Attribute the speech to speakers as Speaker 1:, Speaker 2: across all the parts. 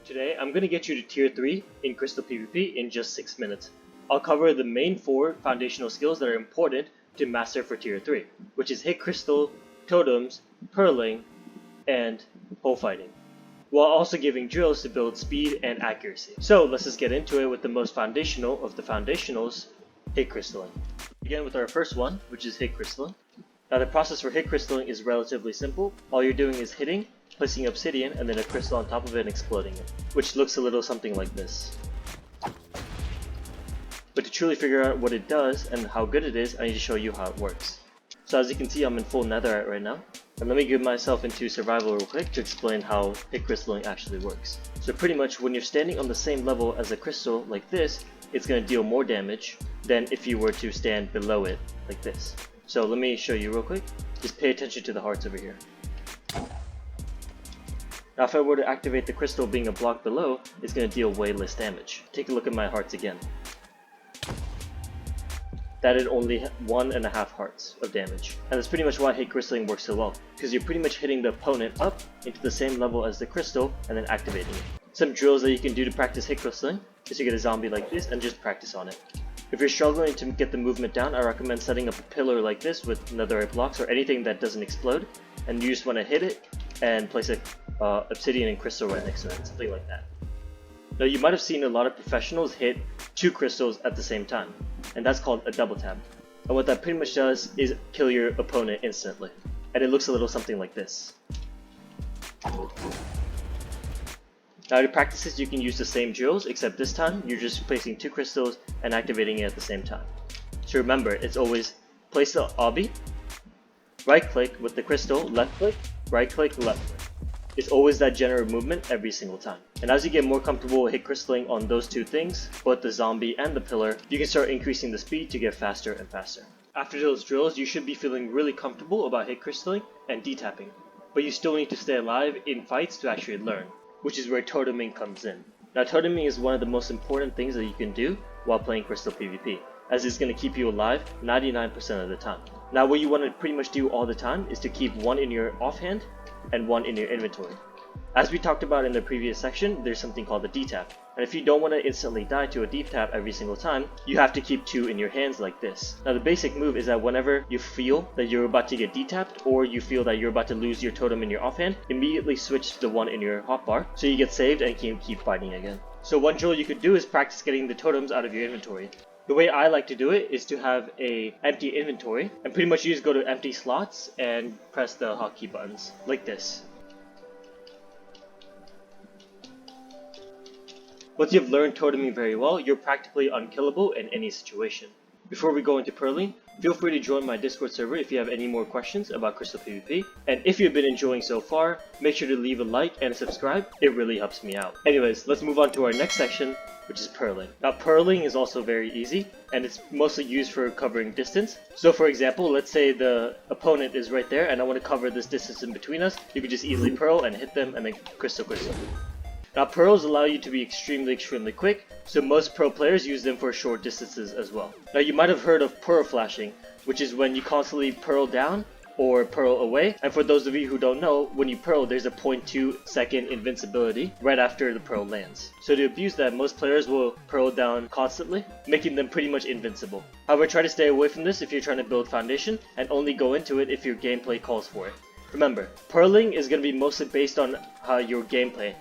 Speaker 1: Today, I'm going to get you to Tier 3 in Crystal PvP in just 6 minutes. I'll cover the main 4 foundational skills that are important to master for Tier 3, which is Hit Crystal, Totems, Perling, and Hole Fighting, while also giving drills to build speed and accuracy. So let's just get into it with the most foundational of the foundationals, Hit Crystalling. Begin with our first one, which is Hit Crystalling. Now the process for Hit Crystalling is relatively simple. All you're doing is hitting, placing obsidian, and then a crystal on top of it and exploding it, which looks a little something like this. But to truly figure out what it does and how good it is, I need to show you how it works. So as you can see, I'm in full netherite right now, and let me get myself into survival real quick to explain how Hit Crystalling actually works. So pretty much when you're standing on the same level as a crystal like this, it's going to deal more damage than if you were to stand below it like this. So let me show you real quick. Just pay attention to the hearts over here. Now if I were to activate the crystal being a block below, it's going to deal way less damage. Take a look at my hearts again. That is only 1.5 hearts of damage. And that's pretty much why Hit Crystalling works so well, because you're pretty much hitting the opponent up into the same level as the crystal and then activating it. Some drills that you can do to practice Hit Crystalling is you get a zombie like this and just practice on it. If you're struggling to get the movement down, I recommend setting up a pillar like this with netherite blocks or anything that doesn't explode, and you just want to hit it and place a obsidian and crystal right next to it, something like that. Now you might have seen a lot of professionals hit 2 crystals at the same time, and that's called a double tap. And what that pretty much does is kill your opponent instantly, and it looks a little something like this. Now to practice this, you can use the same drills, except this time you're just placing 2 crystals and activating it at the same time. So remember, it's always place the obby, right click with the crystal, left click, right click, left click. It's always that general movement every single time. And as you get more comfortable with Hit Crystalling on those 2 things, both the zombie and the pillar, you can start increasing the speed to get faster and faster. After those drills, you should be feeling really comfortable about Hit Crystalling and D-tapping, but you still need to stay alive in fights to actually learn, which is where Toteming comes in. Now Toteming is one of the most important things that you can do while playing Crystal PvP, as it's going to keep you alive 99% of the time. Now what you want to pretty much do all the time is to keep 1 in your offhand and 1 in your inventory. As we talked about in the previous section, there's something called a D-tap, and if you don't want to instantly die to a D-tap every single time, you have to keep 2 in your hands like this. Now the basic move is that whenever you feel that you're about to get D-tapped, or you feel that you're about to lose your totem in your offhand, immediately switch to the 1 in your hotbar, so you get saved and can keep fighting again. So one drill you could do is practice getting the totems out of your inventory. The way I like to do it is to have a empty inventory, and pretty much you just go to empty slots and press the hotkey buttons, like this. Once you've learned toteming very well, you're practically unkillable in any situation. Before we go into Perling, feel free to join my Discord server if you have any more questions about Crystal PvP, and if you've been enjoying so far, make sure to leave a like and a subscribe, it really helps me out. Anyways, let's move on to our next section, which is Perling. Now Perling is also very easy, and it's mostly used for covering distance. So for example, let's say the opponent is right there and I want to cover this distance in between us, you can just easily pearl and hit them and then crystal. Now pearls allow you to be extremely quick, so most pro players use them for short distances as well. Now you might have heard of pearl flashing, which is when you constantly pearl down or pearl away, and for those of you who don't know, when you pearl there's a 0.2 second invincibility right after the pearl lands. So to abuse that, most players will pearl down constantly, making them pretty much invincible. However, try to stay away from this if you're trying to build foundation, and only go into it if your gameplay calls for it. Remember, pearling is going to be mostly based on how your gameplay.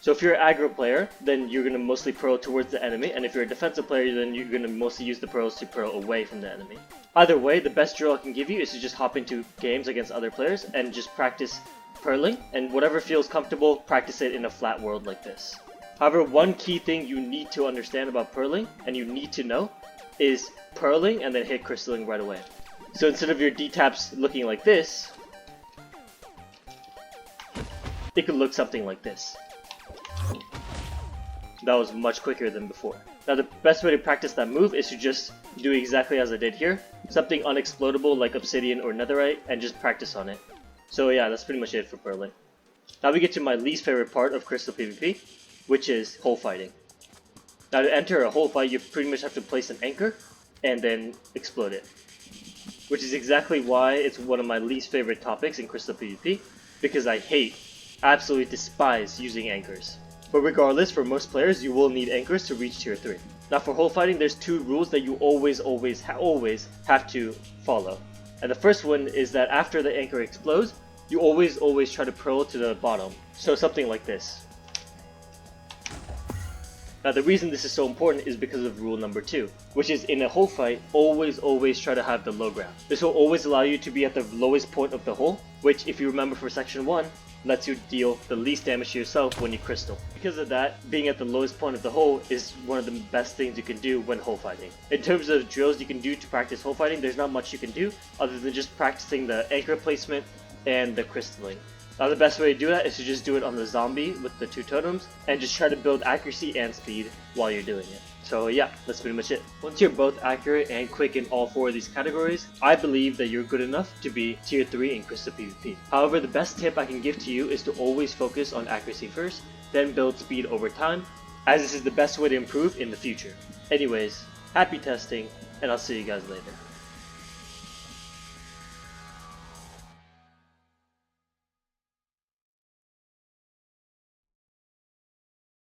Speaker 1: So if you're an aggro player, then you're going to mostly pearl towards the enemy, and if you're a defensive player, then you're going to mostly use the pearls to pearl away from the enemy. Either way, the best drill I can give you is to just hop into games against other players and just practice pearling, and whatever feels comfortable, practice it in a flat world like this. However, one key thing you need to understand about pearling, and you need to know, is pearling and then Hit Crystalling right away. So instead of your D-taps looking like this, it could look something like this. That was much quicker than before. Now the best way to practice that move is to just do exactly as I did here, something unexplodable like obsidian or netherite, and just practice on it. So yeah, that's pretty much it for Perling. Now we get to my least favorite part of Crystal PvP, which is hole fighting. Now to enter a hole fight, you pretty much have to place an anchor and then explode it, which is exactly why it's one of my least favorite topics in Crystal PvP, because I absolutely despise using anchors. But regardless, for most players, you will need anchors to reach tier 3. Now for hole fighting, there's 2 rules that you always have to follow. And the first one is that after the anchor explodes, you always try to pearl to the bottom. So something like this. Now the reason this is so important is because of rule number 2, which is in a hole fight, always try to have the low ground. This will always allow you to be at the lowest point of the hole, which if you remember for section 1, lets you deal the least damage to yourself when you crystal. Because of that, being at the lowest point of the hole is one of the best things you can do when hole fighting. In terms of drills you can do to practice hole fighting, there's not much you can do other than just practicing the anchor placement and the crystalling. Now the best way to do that is to just do it on the zombie with the 2 totems and just try to build accuracy and speed while you're doing it. So yeah, that's pretty much it. Once you're both accurate and quick in all 4 of these categories, I believe that you're good enough to be tier 3 in Crystal PvP. However, the best tip I can give to you is to always focus on accuracy first, then build speed over time, as this is the best way to improve in the future. Anyways, happy testing, and I'll see you guys later.